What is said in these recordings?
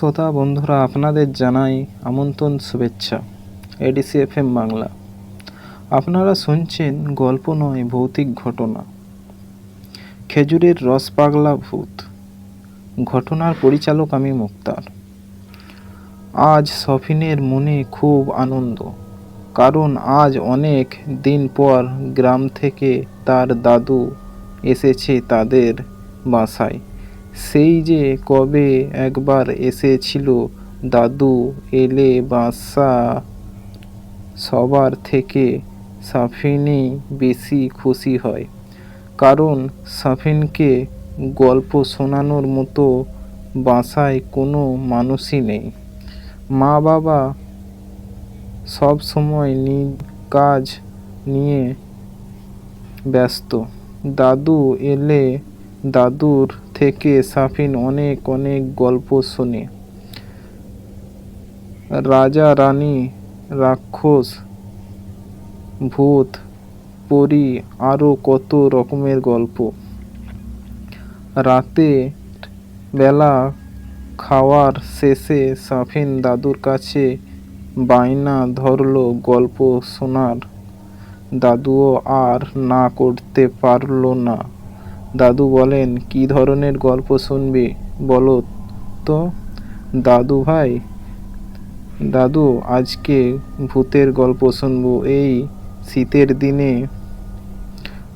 শ্রোতা বন্ধুরা, আপনাদের জানাই আমন্ত্রণ, শুভেচ্ছা। ADC FM Bangla. আপনারা শুনছেন গল্প নয়, ভৌতিক ঘটনা। খেজুরের রস পাগলা ভূত। ঘটনার পরিচালক আমি মুক্তার। আজ সফিনের মনে খুব আনন্দ, কারণ আজ অনেক দিন পর গ্রাম থেকে তার দাদু এসেছে তাদের বাসায়। সেই যে কবে একবার এসেছিল, দাদু এলে বাসা সবার থেকে সাফিনই বেশি খুশি হয়, কারণ সাফিনকে গল্প শোনানোর মতো বাসায় কোনো মানুষই নেই। মা বাবা সব সময় কাজ নিয়ে ব্যস্ত। দাদু এলে দাদুর থেকে সাফিন অনেক গল্প শোনে। রাজা রানী, রাক্ষস, ভূত, পরী, আরও কত রকমের গল্প। রাতের বেলা খাওয়ার শেষে সাফিন দাদুর কাছে বায়না ধরল গল্প শোনার। দাদুও আর না করতে পারল না। দাদু বলেন, কি ধরনের গল্প শুনবি বলো তো দাদু ভাই? দাদু, আজকে ভূতের গল্প শুনবো। এই শীতের দিনে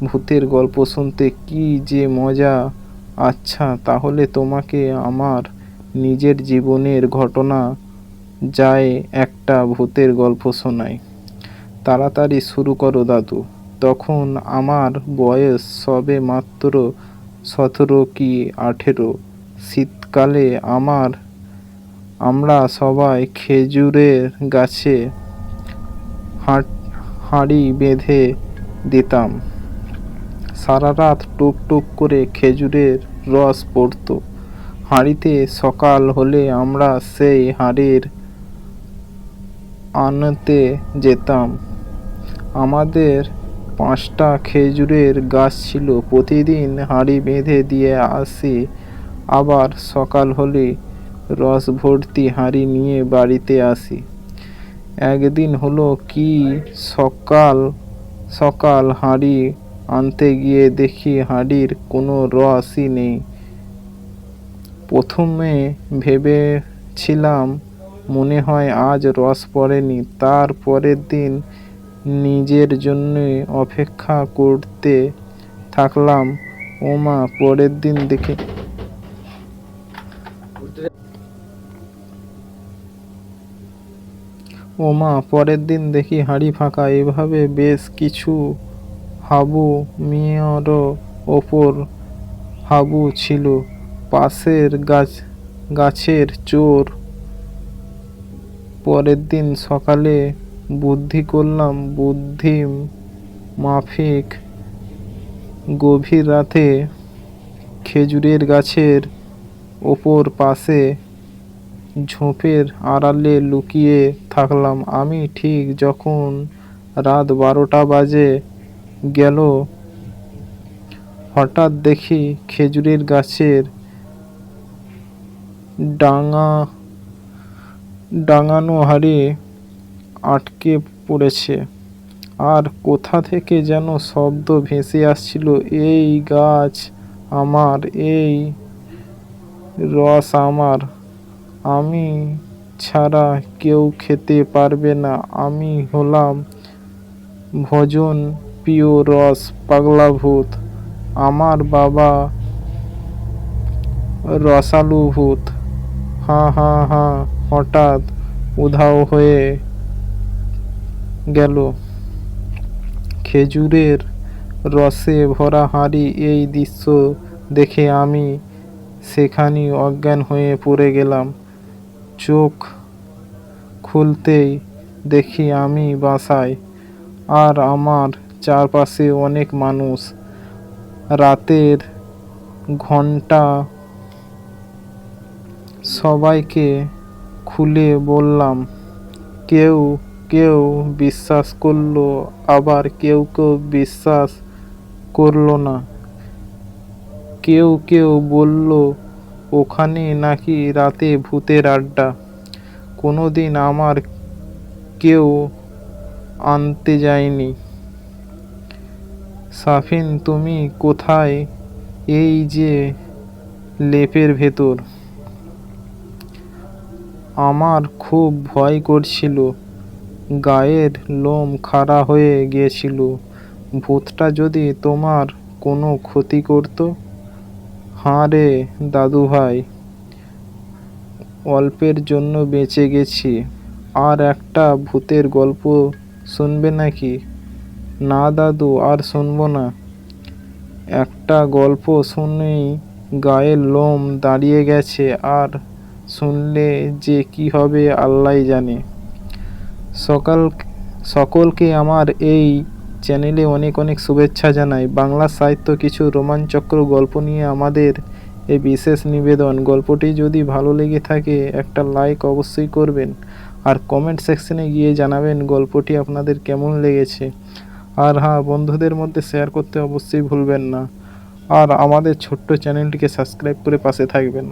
ভূতের গল্প শুনতে কি যে মজা। আচ্ছা, তাহলে তোমাকে আমার নিজের জীবনের ঘটনা যায় একটা ভূতের গল্প শোনাই। তাড়াতাড়ি শুরু করো দাদু। তখন আমার বয়স সবে মাত্র 17 কি 18। শীতকালে আমরা সবাই খেজুরের গাছে হাঁড়ি বেঁধে দিতাম। সারা রাত টুক টুক করে খেজুরের রস পড়তো হাঁড়িতে। সকাল হলে আমরা সেই হাঁড়ির আনতে যেতাম। আমাদের 5টা খেজুরের গাছ ছিল। প্রতিদিন হাঁড়ি বেঁধে দিয়ে আসি, আবার সকাল হলে রস ভর্তি হাঁড়ি নিয়ে বাড়িতে আসি। একদিন হলো কি, সকাল সকাল হাঁড়ি আনতে গিয়ে দেখি হাঁড়ির কোনো রসই নেই। প্রথমে ভেবেছিলাম মনে হয় আজ রস পড়েনি। তার পরের দিন নিজের জন্য অপেক্ষা করতে থাকলাম। ওমা, পরের দিন দেখি হাঁড়ি ফাঁকা। এভাবে বেশ কিছু হাবু মিয়ারও ওপর হাবু ছিল। পাশের গাছের চোর। পরের দিন সকালে বুদ্ধি করলাম, বুদ্ধি মাফিক গভীর রাতে খেজুরের গাছের ওপর পাশে ঝোপের আড়ালে লুকিয়ে থাকলাম। আমি ঠিক যখন রাত 12টা বাজে গেল, হঠাৎ দেখি খেজুরের গাছের ডাঙানো হাঁড়ি আটকে পড়েছে। আর কোথা থেকে যেন শব্দ ভেসে আসছিল, এই গাছ আমার, এই রস আমার, আমি ছাড়া কেউ খেতে পারবে না। আমি হলাম ভোজন প্রিয় রস পাগলা ভূত। আমার বাবা রসালু ভূত। হা হা হা। হঠাৎ উধাও হয়ে গেল খেজুরের রসে ভরা হাঁড়ি। এই দৃশ্য দেখে আমি সেখানেই অজ্ঞান হয়ে পড়ে গেলাম। চোখ খুলতেই দেখি আমি বাসায়, আর আমার চারপাশে অনেক মানুষ। রাতের ঘন্টা। সবাইকে খুলে বললাম। কেউ কেউ বিশ্বাস করলো, আবার কেউ বিশ্বাস করলো না। কেউ কেউ বলল ওখানে নাকি রাতে ভূতের আড্ডা। কোনোদিন আমার কেউ আনতে যায়নি। সাফিন, তুমি কোথায়? এই যে লেপের ভেতর। আমার খুব ভয় করছিল, গায়ের লোম খাড়া হয়ে গিয়েছিল। ভূতটা যদি তোমার কোনো ক্ষতি করত। হাঁ রে দাদুভাই, অল্পের জন্য বেঁচে গেছি। আর একটা ভূতের গল্প শুনবে নাকি? না দাদু, আর শুনবো না। একটা গল্প শুনেই গায়ের লোম দাঁড়িয়ে গেছে, আর শুনলে যে কি হবে আল্লাহই জানে। সকলকে আমার এই চ্যানেলে অনেক অনেক শুভেচ্ছা জানাই। বাংলা সাহিত্য কিছু রোমাঞ্চকর গল্প নিয়ে আমাদের এই বিশেষ নিবেদন। গল্পটি যদি ভালো লেগে থাকে একটা লাইক অবশ্যই করবেন, আর কমেন্ট সেকশনে গিয়ে জানাবেন গল্পটি আপনাদের কেমন লেগেছে। আর হ্যাঁ, বন্ধুদের মধ্যে শেয়ার করতে অবশ্যই ভুলবেন না। আর আমাদের ছোট্ট চ্যানেলটিকে সাবস্ক্রাইব করে পাশে থাকবেন।